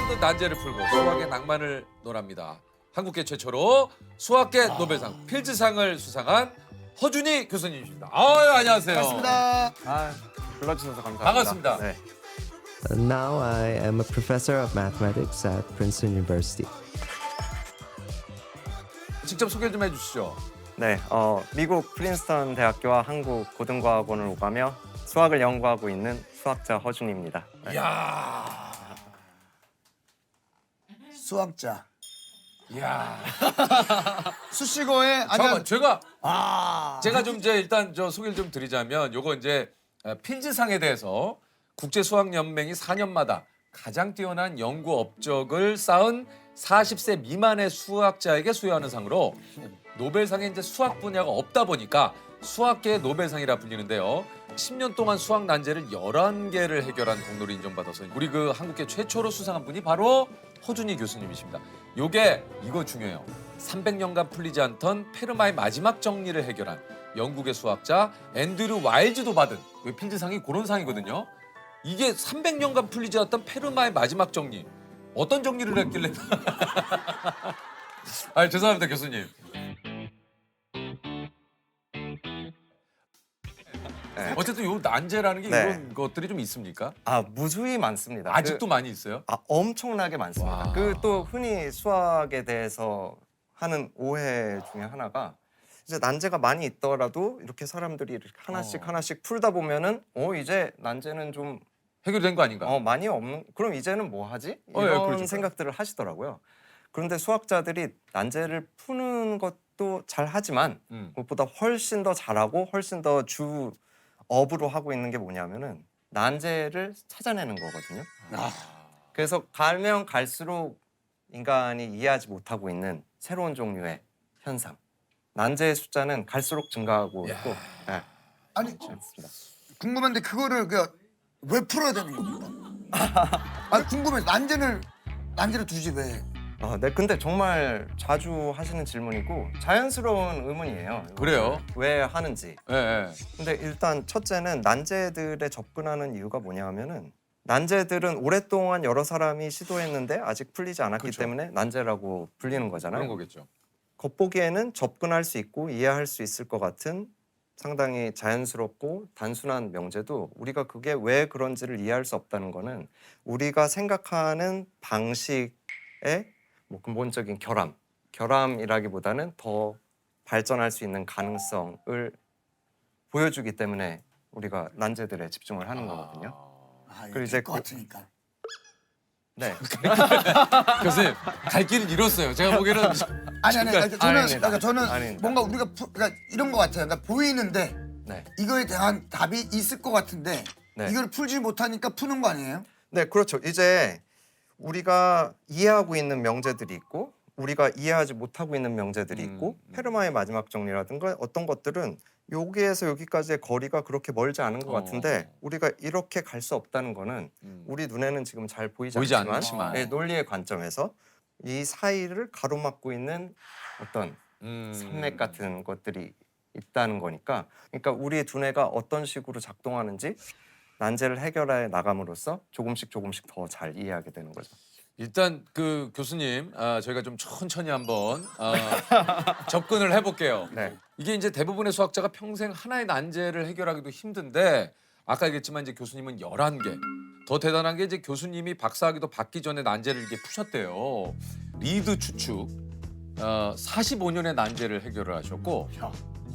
듯 난제를 풀고 수학의 낭만을 논합니다. 한국계 최초로 수학계 노벨상 필즈상을 수상한 허준희 교수님이십니다. 안녕하세요. 반갑습니다. 불러주셔서 감사합니다. 반갑습니다. 네. Now I am a professor of mathematics at Princeton University. 직접 소개 좀 해주시죠. 네, 미국 프린스턴 대학교와 한국 고등과학원을 오가며 수학을 연구하고 있는 수학자 허준입니다. 네. 이야, 수학자. 이야. 수식어에 잠깐만, 제가 아 좀 이제 일단 저 소개를 좀 드리자면 요거 이제 필즈상에 대해서 국제수학연맹이 4년마다 가장 뛰어난 연구 업적을 쌓은 40세 미만의 수학자에게 수여하는 상으로 노벨상에 이제 수학 분야가 없다 보니까 수학계의 노벨상이라 불리는데요. 10년 동안 수학 난제를 11개를 해결한 공로를 인정받아서 우리 그 한국계 최초로 수상한 분이 바로 허준희 교수님이십니다. 요게 이거 중요해요. 300년간 풀리지 않던 페르마의 마지막 정리를 해결한 영국의 수학자 앤드류 와일즈도 받은 그 필즈상이 그런 상이거든요. 이게 300년간 풀리지 않았던 페르마의 마지막 정리. 어떤 정리를 했길래? 죄송합니다, 교수님. 네. 어쨌든 요 난제라는 게 네. 이런 것들이 좀 있습니까? 무수히 많습니다. 아직도 많이 있어요? 엄청나게 많습니다. 와. 그 또 흔히 수학에 대해서 하는 오해 중에 하나가 이제 난제가 많이 있더라도 이렇게 사람들이 이렇게 하나씩 풀다 보면은 이제 난제는 좀 해결된 거 아닌가? 많이 없는 그럼 이제는 뭐 하지? 예, 이런 그렇죠. 생각들을 하시더라고요. 그런데 수학자들이 난제를 푸는 것도 잘 하지만 그것보다 훨씬 더 잘하고 훨씬 더 주업으로 하고 있는 게 뭐냐면은 난제를 찾아내는 거거든요. 그래서 가면 갈수록 인간이 이해하지 못하고 있는 새로운 종류의 현상. 난제의 숫자는 갈수록 증가하고 있고. 네, 아니 그렇습니다. 궁금한데 그거를 왜 풀어야 되는 겁니까? 아 궁금해. 난제를 두지 왜? 네, 근데 정말 자주 하시는 질문이고 자연스러운 의문이에요. 그래요? 왜 하는지. 예, 예. 근데 일단 첫째는 난제들에 접근하는 이유가 뭐냐 하면은 난제들은 오랫동안 여러 사람이 시도했는데 아직 풀리지 않았기 그렇죠. 때문에 난제라고 불리는 거잖아요. 그런 거겠죠. 겉보기에는 접근할 수 있고 이해할 수 있을 것 같은 상당히 자연스럽고 단순한 명제도 우리가 그게 왜 그런지를 이해할 수 없다는 거는 우리가 생각하는 방식의 뭐 근본적인 결함이라기보다는 더 발전할 수 있는 가능성을 보여주기 때문에 우리가 난제들에 집중을 하는 거거든요. 이거 이제 될것 같으니까. 네. 교수님, 갈 길은 잃었어요. 제가 보기에는 아니 저는 아닙니다. 저는 아닙니다. 뭔가 우리가 그러니까 이런 것 같아요. 그러니까 보이는데 네. 이거에 대한 답이 있을 것 같은데 네. 이걸 풀지 못하니까 푸는 거 아니에요? 네, 그렇죠. 이제 우리가 이해하고 있는 명제들이 있고 우리가 이해하지 못하고 있는 명제들이 있고 페르마의 마지막 정리라든가 어떤 것들은 여기에서 여기까지의 거리가 그렇게 멀지 않은 것 같은데 우리가 이렇게 갈 수 없다는 거는 우리 눈에는 지금 잘 보이지 않지만 논리의 관점에서 이 사이를 가로막고 있는 어떤 산맥 같은 것들이 있다는 거니까 그러니까 우리의 두뇌가 어떤 식으로 작동하는지 난제를 해결해 나감으로써 조금씩 더 잘 이해하게 되는 거죠. 일단 그 교수님, 저희가 좀 천천히 한번 접근을 해볼게요. 네. 이게 이제 대부분의 수학자가 평생 하나의 난제를 해결하기도 힘든데 아까 얘기했지만 이제 교수님은 11개. 더 대단한 게 이제 교수님이 박사학위도 받기 전에 난제를 이렇게 푸셨대요. 리드 추측 45년의 난제를 해결을 하셨고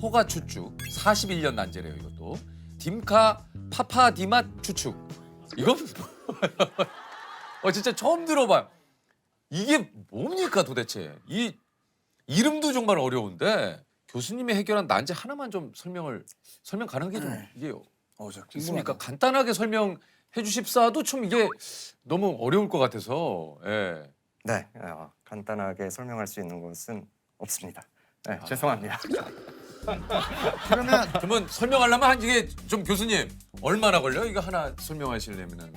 호가 추측 41년 난제래요, 이것도. 딤카 파파디마 추측. 이건 진짜 처음 들어봐요. 이게 뭡니까 도대체? 이 이름도 정말 어려운데 교수님이 해결한 난제 하나만 좀 설명 가능하게 좀 이게 있습니까? 간단하게 설명해 주십사도 좀 이게 너무 어려울 것 같아서. 예. 네, 간단하게 설명할 수 있는 것은 없습니다. 네, 죄송합니다. 그러면 설명하려면 이게 좀 교수님 얼마나 걸려? 이거 하나 설명하시려면은.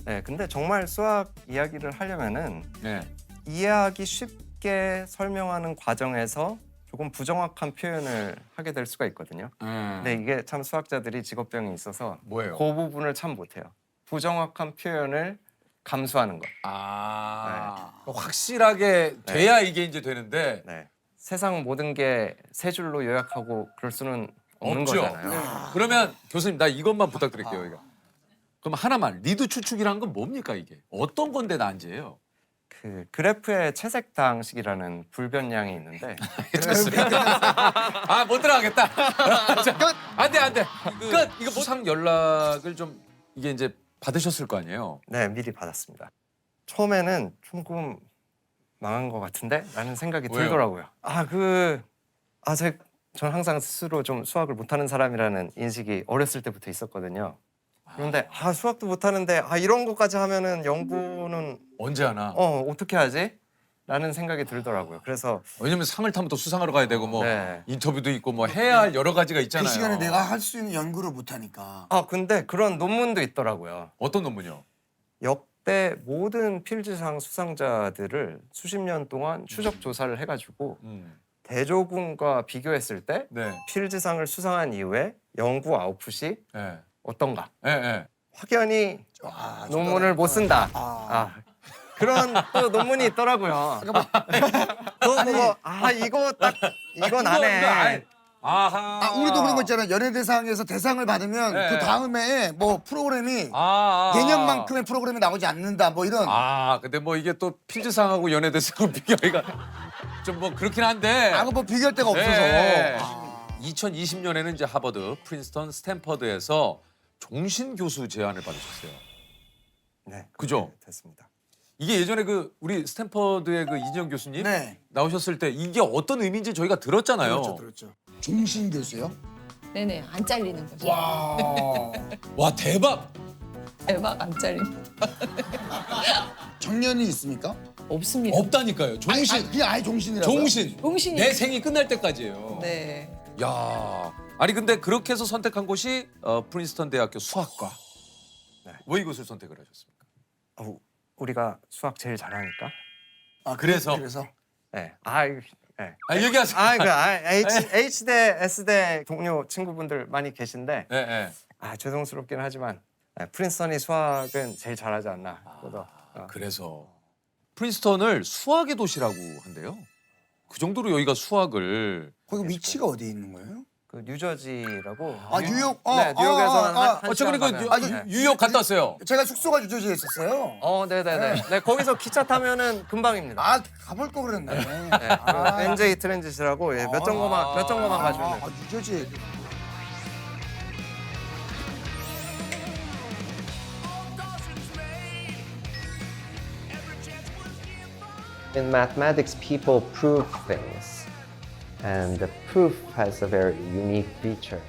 네, 근데 정말 수학 이야기를 하려면은 네. 이해하기 쉽게 설명하는 과정에서 조금 부정확한 표현을 하게 될 수가 있거든요. 근데 이게 참 수학자들이 직업병이 있어서 뭐예요? 그 부분을 참 못해요. 부정확한 표현을 감수하는 것. 확실하게 돼야 이게 이제 되는데 네. 세상 모든 게 세 줄로 요약하고 그럴 수는 없는 없죠. 거잖아요. 그러면 교수님 나 이것만 부탁드릴게요. 이거. 그럼 하나만 리드 추측이란 건 뭡니까 이게? 어떤 건데 난제예요? 그 그래프의 채색당식이라는 불변량이 있는데 아 못 들어가겠다. 끝. 안돼. 끝. 이거 수상 연락을 좀 이게 이제 받으셨을 거 아니에요? 네, 미리 받았습니다. 처음에는 조금 망한 것 같은데? 라는 생각이 왜요? 들더라고요. 전 항상 스스로 좀 수학을 못하는 사람이라는 인식이 어렸을 때부터 있었거든요. 그런데 수학도 못하는데 이런 것까지 하면은 연구는 언제 하나? 어떻게 하지? 라는 생각이 들더라고요. 그래서 왜냐면 상을 타면 또 수상하러 가야 되고 뭐 네. 인터뷰도 있고 뭐 해야 할 여러 가지가 그 있잖아요. 시간에 내가 할 수 있는 연구를 못 하니까. 근데 그런 논문도 있더라고요. 어떤 논문이요? 역대 모든 필즈상 수상자들을 수십 년 동안 추적 조사를 해가지고 대조군과 비교했을 때 네. 필즈상을 수상한 이후에 연구 아웃풋이 네. 어떤가? 네. 확연히 논문을 못 쓴다. 그런 또 논문이 있더라고요. 그거 보고 이건 안 해. 아하. 우리도 그런 거 있잖아. 연예대상에서 대상을 받으면 네. 그 다음에 뭐 프로그램이 아. 예년만큼의 프로그램이 나오지 않는다. 뭐 이런. 근데 뭐 이게 또 필즈상하고 연예대상을 비교하기가 좀 뭐 그렇긴 한데. 뭐 비교할 데가 없어서. 네. 2020년에는 이제 하버드, 프린스턴, 스탠퍼드에서 종신 교수 제안을 받으셨어요. 네, 그죠? 됐습니다. 이게 예전에 그 우리 스탠퍼드의 그 이진영 교수님 네. 나오셨을 때 이게 어떤 의미인지 저희가 들었잖아요. 들었죠. 종신 교수요? 네네 안 잘리는 거죠. 와 대박. 대박 안 잘리는. 정년이 있습니까? 없습니다. 없다니까요. 종신. 그게 아예 종신이라고요? 종신. 종신이. 내 생이 끝날 때까지예요. 네. 야. 아니 근데 그렇게 해서 선택한 곳이 프린스턴 대학교 수학과. 네. 왜 이곳을 선택을 하셨습니까? 우리가 수학 제일 잘하니까. 그래서? 네. 얘기하세요. H대, S대 동료 친구분들 많이 계신데 네. 죄송스럽긴 하지만 프린스턴이 수학은 제일 잘하지 않나. 그래서 프린스턴을 수학의 도시라고 한대요. 그 정도로 여기가 수학을 거기 위치가 어디에 있는 거예요? 그 뉴저지라고. 뉴욕? 네, 뉴욕에서 한 저 그러니까 시간 가면. 뉴욕 갔다 왔어요. 제가 숙소가 뉴저지에 있었어요. 네네네. 네, 거기서 기차 타면은 금방입니다. 가볼 거 그랬네. NJ 트랜짓이라고 몇 정거만 가시면 돼요. 뉴저지에. In mathematics, people prove things, and the proof has a very unique feature.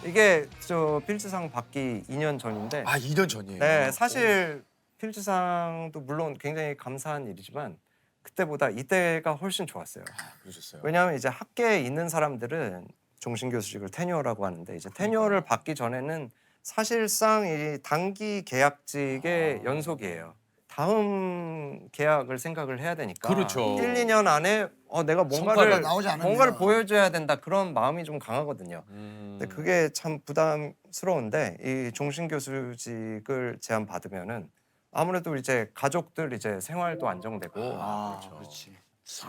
이게 저 필즈상 받기 2년 전인데 2년 전이에요. 네, 사실 필즈상도 물론 굉장히 감사한 일이지만 그때보다 이때가 훨씬 좋았어요. 그러셨어요. 왜냐하면 이제 학계에 있는 사람들은 종신 교수직을 테뉴어라고 하는데 이제 테뉴어를 받기 전에는 사실상 이 단기 계약직의 연속이에요. 다음 계약을 생각을 해야 되니까 그렇죠. 1, 2년 안에 내가 성과가 나오지 않으면. 뭔가를 보여줘야 된다 그런 마음이 좀 강하거든요. 근데 그게 참 부담스러운데 이 종신 교수직을 제안 받으면은 아무래도 이제 가족들 이제 생활도 안정되고 그렇지.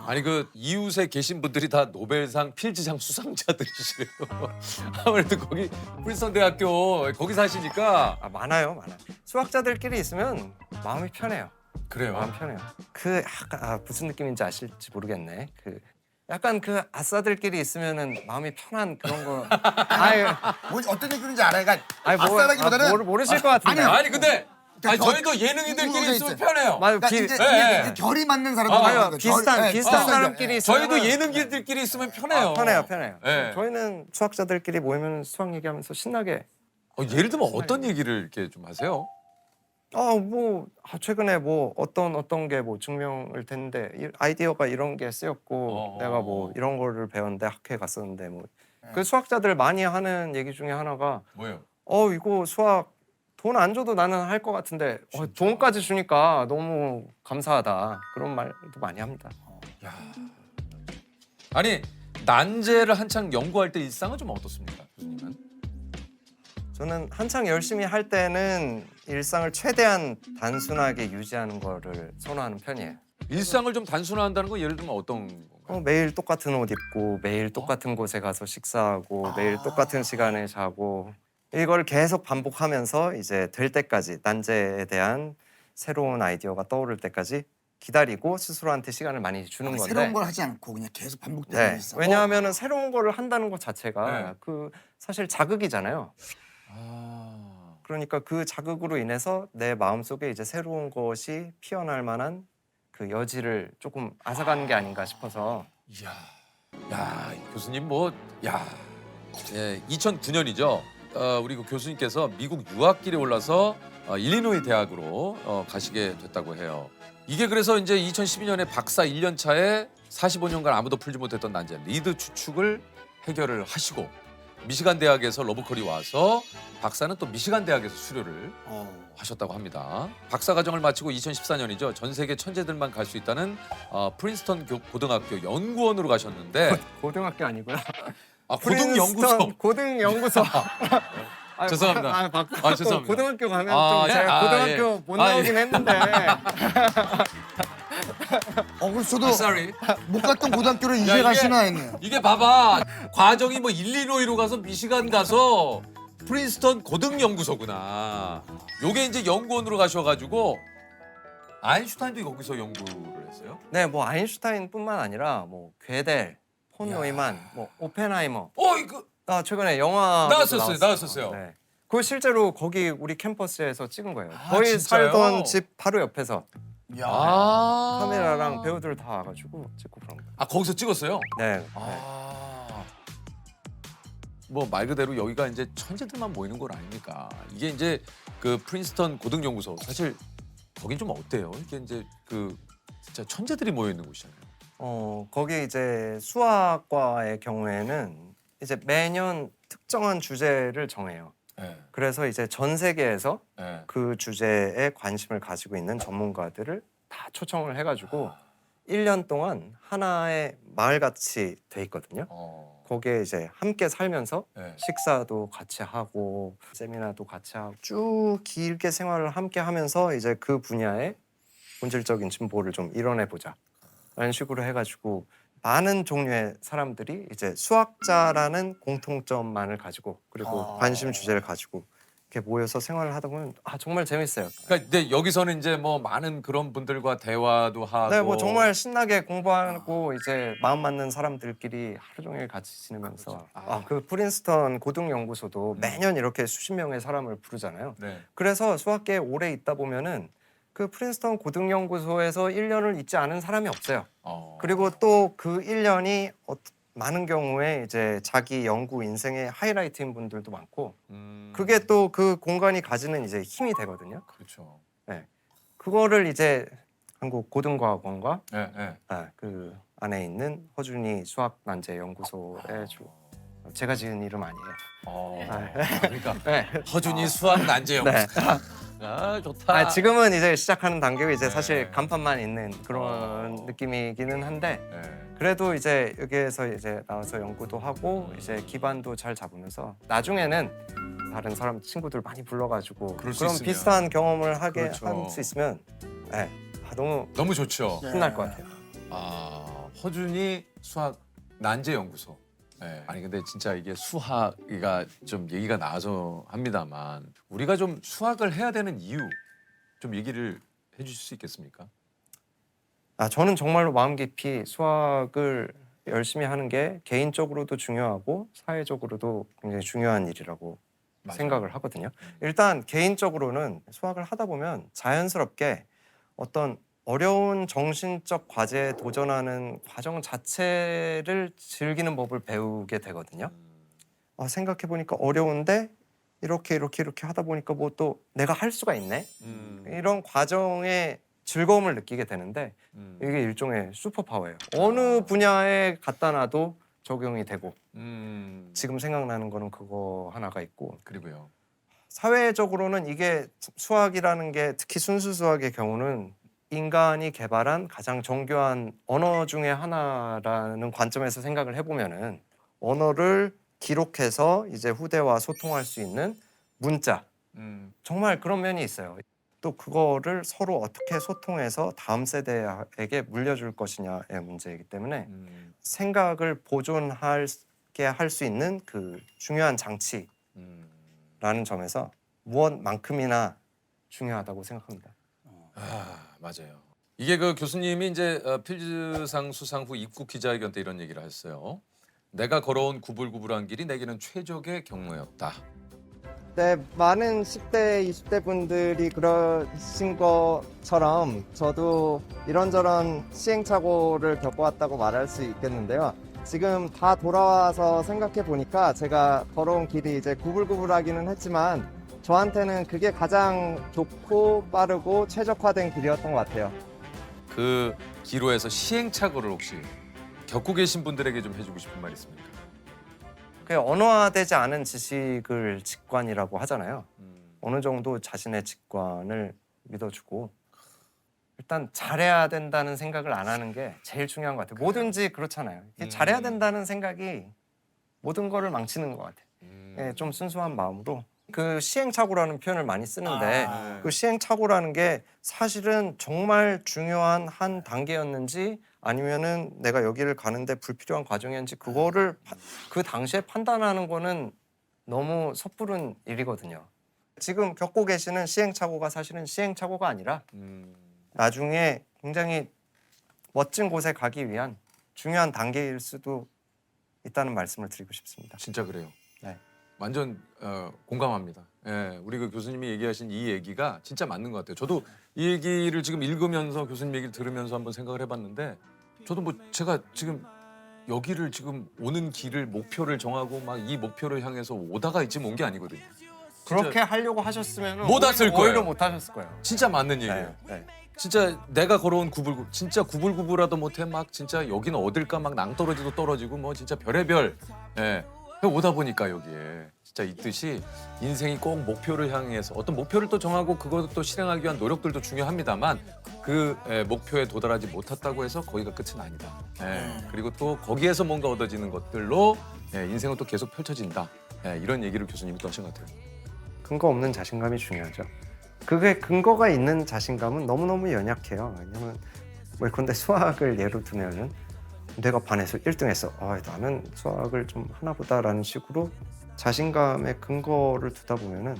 아니 그 이웃에 계신 분들이 다 노벨상 필즈상 수상자들이시래요. 아무래도 거기 프린스턴 대학교 거기 사시니까 많아요. 수학자들끼리 있으면 마음이 편해요. 그래요. 마음 편해요. 그 약간 무슨 느낌인지 아실지 모르겠네. 그 약간 그 아싸들끼리 있으면은 마음이 편한 그런 거. 어떤 느낌인지 알아요. 그러니까 아싸라기보다는 모르실 것 같은데. 아니 근데 그러니까 저희도 예능인들끼리 우울해 있으면 있어요. 편해요. 맞아요. 그러니까 이제 결이 맞는 사람들. 맞아요. 비슷한 사람끼리 있으면 저희도 예능인들끼리 있으면 편해요. 편해요. 네. 저희는 수학자들끼리 모이면 수학 얘기하면서 신나게. 예를 들면 어떤 얘기를 이렇게 좀 하세요? 최근에 뭐 어떤 게 뭐 증명을 됐는데 아이디어가 이런 게 쓰였고 내가 뭐 이런 거를 배웠는데 학회에 갔었는데 뭐 그 수학자들 많이 하는 얘기 중에 하나가 뭐예요? 이거 수학 돈 안 줘도 나는 할 것 같은데 돈까지 주니까 너무 감사하다 그런 말도 많이 합니다. 아니 난제를 한창 연구할 때 일상은 좀 어떻습니까, 교수님은? 저는 한창 열심히 할 때는 일상을 최대한 단순하게 유지하는 거를 선호하는 편이에요. 일상을 좀 단순화한다는 건 예를 들면 어떤 건가요? 매일 똑같은 옷 입고 매일 똑같은 곳에 가서 식사하고 매일 똑같은 시간에 자고 이걸 계속 반복하면서 이제 될 때까지 난제에 대한 새로운 아이디어가 떠오를 때까지 기다리고 스스로한테 시간을 많이 주는 건데 새로운 걸 하지 않고 그냥 계속 반복되는 네. 일상. 왜냐하면 새로운 거를 한다는 것 자체가 네. 그 사실 자극이잖아요. 아, 그러니까 그 자극으로 인해서 내 마음속에 이제 새로운 것이 피어날 만한 그 여지를 조금 앗아가는 게 아닌가 싶어서 이야, 야 교수님 뭐, 야, 2009년이죠. 우리 그 교수님께서 미국 유학길에 올라서 일리노이 대학으로 가시게 됐다고 해요. 이게 그래서 이제 2012년에 박사 1년 차에 45년간 아무도 풀지 못했던 난제 리드 추측을 해결을 하시고 미시간 대학에서 러브콜이 와서 박사는 또 미시간 대학에서 수료를 하셨다고 합니다. 박사 과정을 마치고 2014년이죠. 전 세계 천재들만 갈 수 있다는 프린스턴 고등학교 연구원으로 가셨는데 고등학교 아니고요. 고등연구소. 고등연구소. 죄송합니다. 죄송합니다. 고등학교 가면 아, 좀 제가 예. 고등학교 예. 못 나오긴 했는데 그래서 저도 sorry. 못 갔던 고등학교를 야, 이제 이게- 가시나 했네요. 이게 봐봐. 과정이 뭐 일리노이로 가서 미시간 가서 프린스턴 고등연구소구나. 요게 이제 연구원으로 가셔가지고 아인슈타인도 거기서 연구를 했어요? 네, 뭐 아인슈타인뿐만 아니라 뭐 괴델, 폰 이야. 노이만, 뭐 오펜하이머. 이거 최근에 영화 나왔었어요. 네. 그거 실제로 거기 우리 캠퍼스에서 찍은 거예요. 아, 거의 진짜요? 살던 집 바로 옆에서 아 카메라랑 배우들 다 와가지고 찍고 그런 거예요. 거기서 찍었어요? 네. 뭐 말 그대로 여기가 이제 천재들만 모이는 곳 아닙니까? 이게 이제 그 프린스턴 고등연구소 사실 거긴 좀 어때요? 이게 이제 그 진짜 천재들이 모여 있는 곳이잖아요. 거기 이제 수학과의 경우에는 이제 매년 특정한 주제를 정해요. 네. 그래서 이제 전 세계에서 네. 그 주제에 관심을 가지고 있는 전문가들을 다 초청을 해가지고 1년 동안 하나의 마을같이 돼 있거든요. 거기에 이제 함께 살면서 네. 식사도 같이 하고 세미나도 같이 하고 쭉 길게 생활을 함께 하면서 이제 그 분야의 본질적인 진보를 좀 이뤄내 보자 라는 식으로 해가지고 많은 종류의 사람들이 이제 수학자라는 공통점만을 가지고 그리고 관심 주제를 가지고 이렇게 모여서 생활을 하다 보면 정말 재밌어요. 그러니까 근데 여기서는 이제 뭐 많은 그런 분들과 대화도 하고. 네, 뭐 정말 신나게 공부하고 이제 마음 맞는 사람들끼리 하루 종일 같이 지내면서 그 프린스턴 고등연구소도 매년 이렇게 수십 명의 사람을 부르잖아요. 네. 그래서 수학계에 오래 있다 보면은 그 프린스턴 고등연구소에서 1년을 있지 않은 사람이 없어요. 그리고 또 그 1년이 많은 경우에 이제 자기 연구 인생의 하이라이트인 분들도 많고 그게 또 그 공간이 가지는 이제 힘이 되거든요. 그렇죠. 네. 그거를 이제 한국 고등과학원과 네, 네. 그 안에 있는 허준이 수학난제 연구소에 제가 지은 이름 아니에요. 그러니까 네. 허준이 수학 난제 연구. 네. 좋다. 지금은 이제 시작하는 단계고 이제 사실 네. 간판만 있는 그런 느낌이기는 한데 네. 그래도 이제 여기에서 이제 나와서 연구도 하고 이제 기반도 잘 잡으면서 나중에는 다른 사람 친구들 많이 불러가지고 그럴 수 그런 있으면. 비슷한 경험을 하게 그렇죠. 할 수 있으면 너무 좋죠. 신날 것 같아요. 허준이 수학 난제 연구소. 네. 아니 근데 진짜 이게 수학이가 좀 얘기가 나와서 합니다만 우리가 좀 수학을 해야 되는 이유 좀 얘기를 해주실 수 있겠습니까? 저는 정말로 마음 깊이 수학을 열심히 하는 게 개인적으로도 중요하고 사회적으로도 굉장히 중요한 일이라고 맞아요. 생각을 하거든요. 일단 개인적으로는 수학을 하다 보면 자연스럽게 어떤 어려운 정신적 과제에 도전하는 과정 자체를 즐기는 법을 배우게 되거든요. 생각해 보니까 어려운데 이렇게 하다 보니까 뭐 또 내가 할 수가 있네. 이런 과정에 즐거움을 느끼게 되는데 이게 일종의 슈퍼파워예요. 어느 분야에 갖다 놔도 적용이 되고 지금 생각나는 거는 그거 하나가 있고 그리고요. 사회적으로는 이게 수학이라는 게 특히 순수 수학의 경우는 인간이 개발한 가장 정교한 언어 중에 하나라는 관점에서 생각을 해보면은 언어를 기록해서 이제 후대와 소통할 수 있는 문자 정말 그런 면이 있어요. 또 그거를 서로 어떻게 소통해서 다음 세대에게 물려줄 것이냐의 문제이기 때문에 생각을 보존하게 할 수 있는 그 중요한 장치라는 점에서 무엇만큼이나 중요하다고 생각합니다. 아, 맞아요. 이게 그 교수님이 이제 필즈상 수상 후 입국 기자회견 때 이런 얘기를 하셨어요. 내가 걸어온 구불구불한 길이 내게는 최적의 경로였다. 네, 많은 10대, 20대 분들이 그러신 것처럼 저도 이런저런 시행착오를 겪어왔다고 말할 수 있겠는데요. 지금 다 돌아와서 생각해 보니까 제가 걸어온 길이 이제 구불구불하기는 했지만 저한테는 그게 가장 좋고 빠르고 최적화된 길이었던 것 같아요. 그 기로에서 시행착오를 혹시 겪고 계신 분들에게 좀 해주고 싶은 말 있습니까? 그 언어화되지 않은 지식을 직관이라고 하잖아요. 어느 정도 자신의 직관을 믿어주고 일단 잘해야 된다는 생각을 안 하는 게 제일 중요한 것 같아요. 뭐든지 그렇잖아요. 이게 잘해야 된다는 생각이 모든 거를 망치는 것 같아요. 예, 좀 순수한 마음으로 그 시행착오라는 표현을 많이 쓰는데 그 시행착오라는 게 사실은 정말 중요한 한 단계였는지 아니면은 내가 여기를 가는데 불필요한 과정이었는지 그거를 그 당시에 판단하는 거는 너무 섣부른 일이거든요. 지금 겪고 계시는 시행착오가 사실은 시행착오가 아니라 나중에 굉장히 멋진 곳에 가기 위한 중요한 단계일 수도 있다는 말씀을 드리고 싶습니다. 진짜 그래요. 네. 완전 공감합니다. 예, 우리 그 교수님이 얘기하신 이 얘기가 진짜 맞는 것 같아요. 저도 이 얘기를 지금 읽으면서 교수님 얘기를 들으면서 한번 생각을 해봤는데 저도 뭐 제가 지금 여기를 지금 오는 길을 목표를 정하고 막 이 목표를 향해서 오다가 지금 온 게 아니거든요. 그렇게 하려고 하셨으면 못 왔을 거예요. 오히려 못 하셨을 거예요. 진짜 맞는 얘기예요. 네. 진짜 내가 걸어온 진짜 구불구불하도 못해 막 진짜 여기는 어딜까 막 낭떠러지도 떨어지고 뭐 진짜 별의별 예. 오다 보니까 여기에 진짜 있듯이 인생이 꼭 목표를 향해서 어떤 목표를 또 정하고 그것을 또 실행하기 위한 노력들도 중요합니다만 그 목표에 도달하지 못했다고 해서 거기가 끝은 아니다. 그리고 또 거기에서 뭔가 얻어지는 것들로 인생은 또 계속 펼쳐진다. 이런 얘기를 교수님이 또 하신 것 같아요. 근거 없는 자신감이 중요하죠. 그게 근거가 있는 자신감은 너무너무 연약해요. 왜냐면 뭐 근데 수학을 예로 두면은 내가 반에서 1등했어. 나는 수학을 좀 하나보다라는 식으로 자신감의 근거를 두다 보면은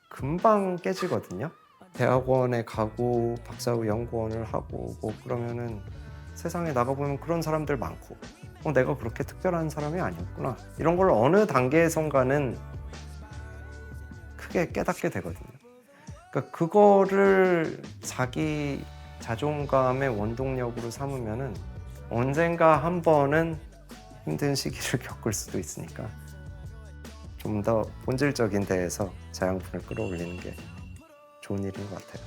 금방 깨지거든요. 대학원에 가고 박사 후 연구원을 하고 뭐 그러면은 세상에 나가보면 그런 사람들 많고 내가 그렇게 특별한 사람이 아니었구나. 이런 걸 어느 단계에선가는 크게 깨닫게 되거든요. 그러니까 그거를 자기 자존감의 원동력으로 삼으면은 언젠가 한 번은 힘든 시기를 겪을 수도 있으니까 좀 더 본질적인 데에서 자양분을 끌어올리는 게 좋은 일인 것 같아요.